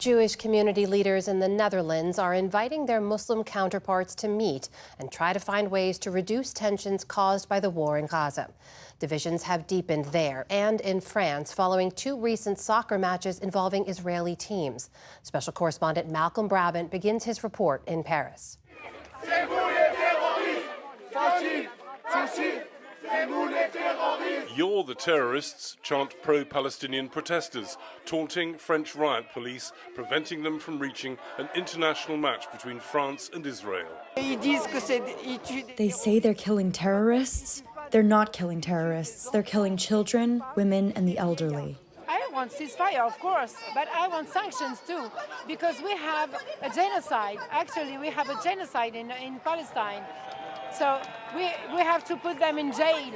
Jewish community leaders in the Netherlands are inviting their Muslim counterparts to meet and try to find ways to reduce tensions caused by the war in Gaza. Divisions have deepened there and in France following two recent soccer matches involving Israeli teams. Special correspondent Malcolm Brabant begins his report in Paris. "You're the terrorists," chant pro-Palestinian protesters, taunting French riot police, preventing them from reaching an international match between France and Israel. They say they're killing terrorists. They're not killing terrorists. They're killing children, women, and the elderly. I want ceasefire, of course, but I want sanctions too, because we have a genocide. Actually, we have a genocide in Palestine. So we have to put them in jail.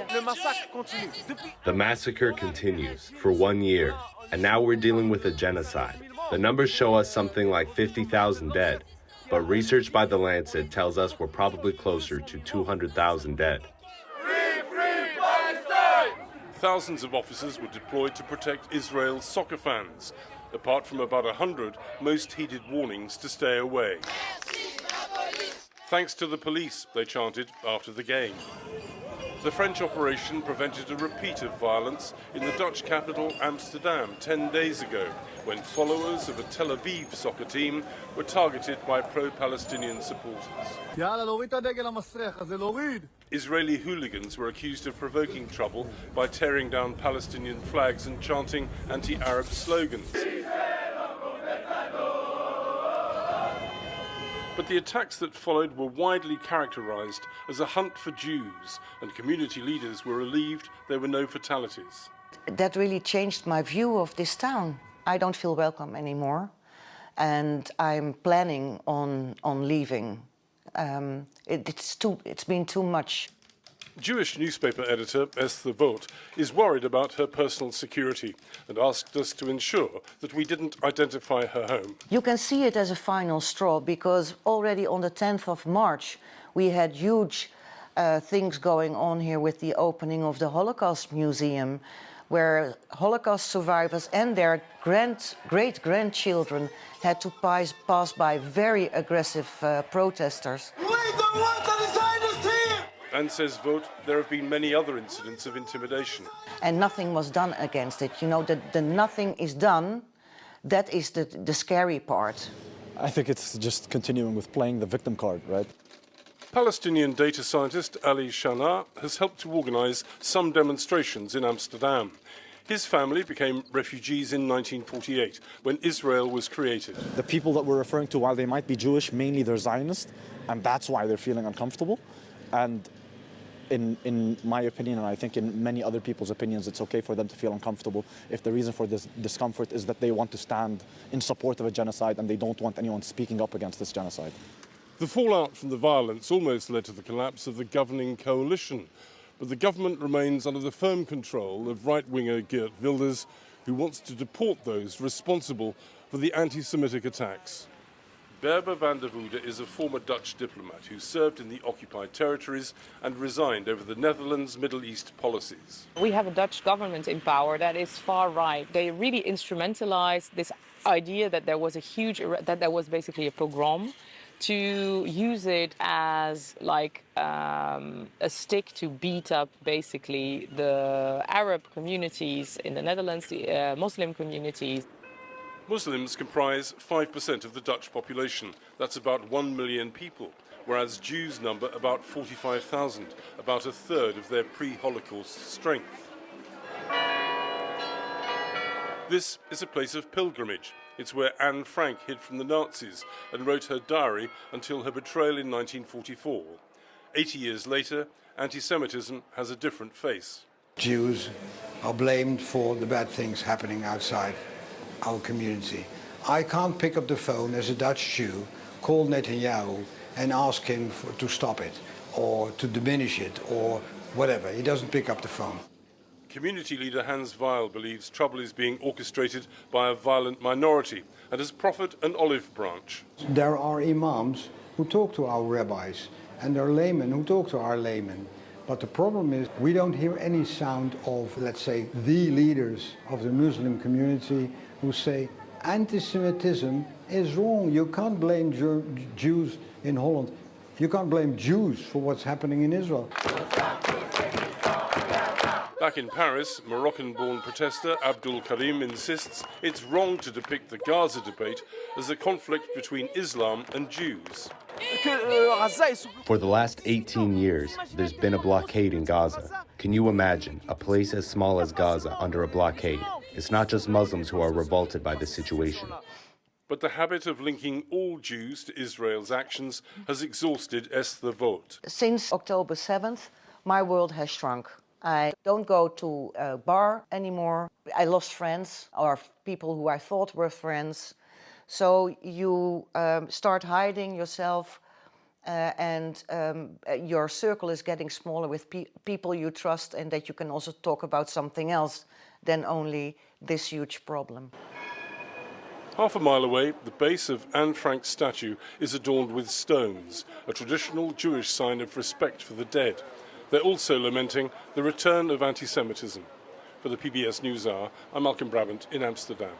The massacre continues for 1 year, and now we're dealing with a genocide. The numbers show us something like 50,000 dead, but research by The Lancet tells us we're probably closer to 200,000 dead. Thousands of officers were deployed to protect Israel's soccer fans. Apart from about 100, most heeded warnings to stay away. "Thanks to the police," they chanted after the game. The French operation prevented a repeat of violence in the Dutch capital Amsterdam 10 days ago, when followers of a Tel Aviv soccer team were targeted by pro-Palestinian supporters. Israeli hooligans were accused of provoking trouble by tearing down Palestinian flags and chanting anti-Arab slogans. But the attacks that followed were widely characterized as a hunt for Jews, and community leaders were relieved there were no fatalities. That really changed my view of this town. I don't feel welcome anymore, and I'm planning on leaving. It's been too much. Jewish newspaper editor Esther Vogt is worried about her personal security and asked us to ensure that we didn't identify her home. You can see it as a final straw, because already on the 10th of March we had huge things going on here with the opening of the Holocaust Museum, where Holocaust survivors and their great-grandchildren had to pass by very aggressive protesters. And says Vogt, there have been many other incidents of intimidation. And nothing was done against it. You know, the nothing is done, that is the scary part. I think it's just continuing with playing the victim card, right? Palestinian data scientist Ali Shana has helped to organize some demonstrations in Amsterdam. His family became refugees in 1948, when Israel was created. The people that we're referring to, while they might be Jewish, mainly they're Zionist, and that's why they're feeling uncomfortable. And in my opinion, and I think in many other people's opinions, it's okay for them to feel uncomfortable if the reason for this discomfort is that they want to stand in support of a genocide and they don't want anyone speaking up against this genocide. The fallout from the violence almost led to the collapse of the governing coalition, but the government remains under the firm control of right-winger Geert Wilders, who wants to deport those responsible for the anti-Semitic attacks. Berber van der Woede is a former Dutch diplomat who served in the occupied territories and resigned over the Netherlands' Middle East policies. We have a Dutch government in power that is far right. They really instrumentalized this idea that there was that there was basically a pogrom, to use it as like a stick to beat up basically the Arab communities in the Netherlands, the Muslim communities. Muslims comprise 5% of the Dutch population. That's about 1 million people, whereas Jews number about 45,000, about a third of their pre-Holocaust strength. This is a place of pilgrimage. It's where Anne Frank hid from the Nazis and wrote her diary until her betrayal in 1944. 80 years later, anti-Semitism has a different face. Jews are blamed for the bad things happening outside our community. I can't pick up the phone as a Dutch Jew, call Netanyahu and ask him to stop it or to diminish it or whatever. He doesn't pick up the phone. Community leader Hans Weil believes trouble is being orchestrated by a violent minority and has proffered an olive branch. There are imams who talk to our rabbis and there are laymen who talk to our laymen. But the problem is we don't hear any sound of, let's say, the leaders of the Muslim community who say, Anti-Semitism is wrong. You can't blame Jews in Holland. You can't blame Jews for what's happening in Israel. Back in Paris, Moroccan-born protester Abdul Karim insists it's wrong to depict the Gaza debate as a conflict between Islam and Jews. For the last 18 years, there's been a blockade in Gaza. Can you imagine a place as small as Gaza under a blockade? It's not just Muslims who are revolted by this situation. But the habit of linking all Jews to Israel's actions has exhausted Esther Vogt. Since October 7th, my world has shrunk. I don't go to a bar anymore. I lost friends, or people who I thought were friends. So you start hiding yourself, and your circle is getting smaller with people you trust and that you can also talk about something else than only this huge problem. Half a mile away, the base of Anne Frank's statue is adorned with stones, a traditional Jewish sign of respect for the dead. They're also lamenting the return of anti-Semitism. For the PBS NewsHour, I'm Malcolm Brabant in Amsterdam.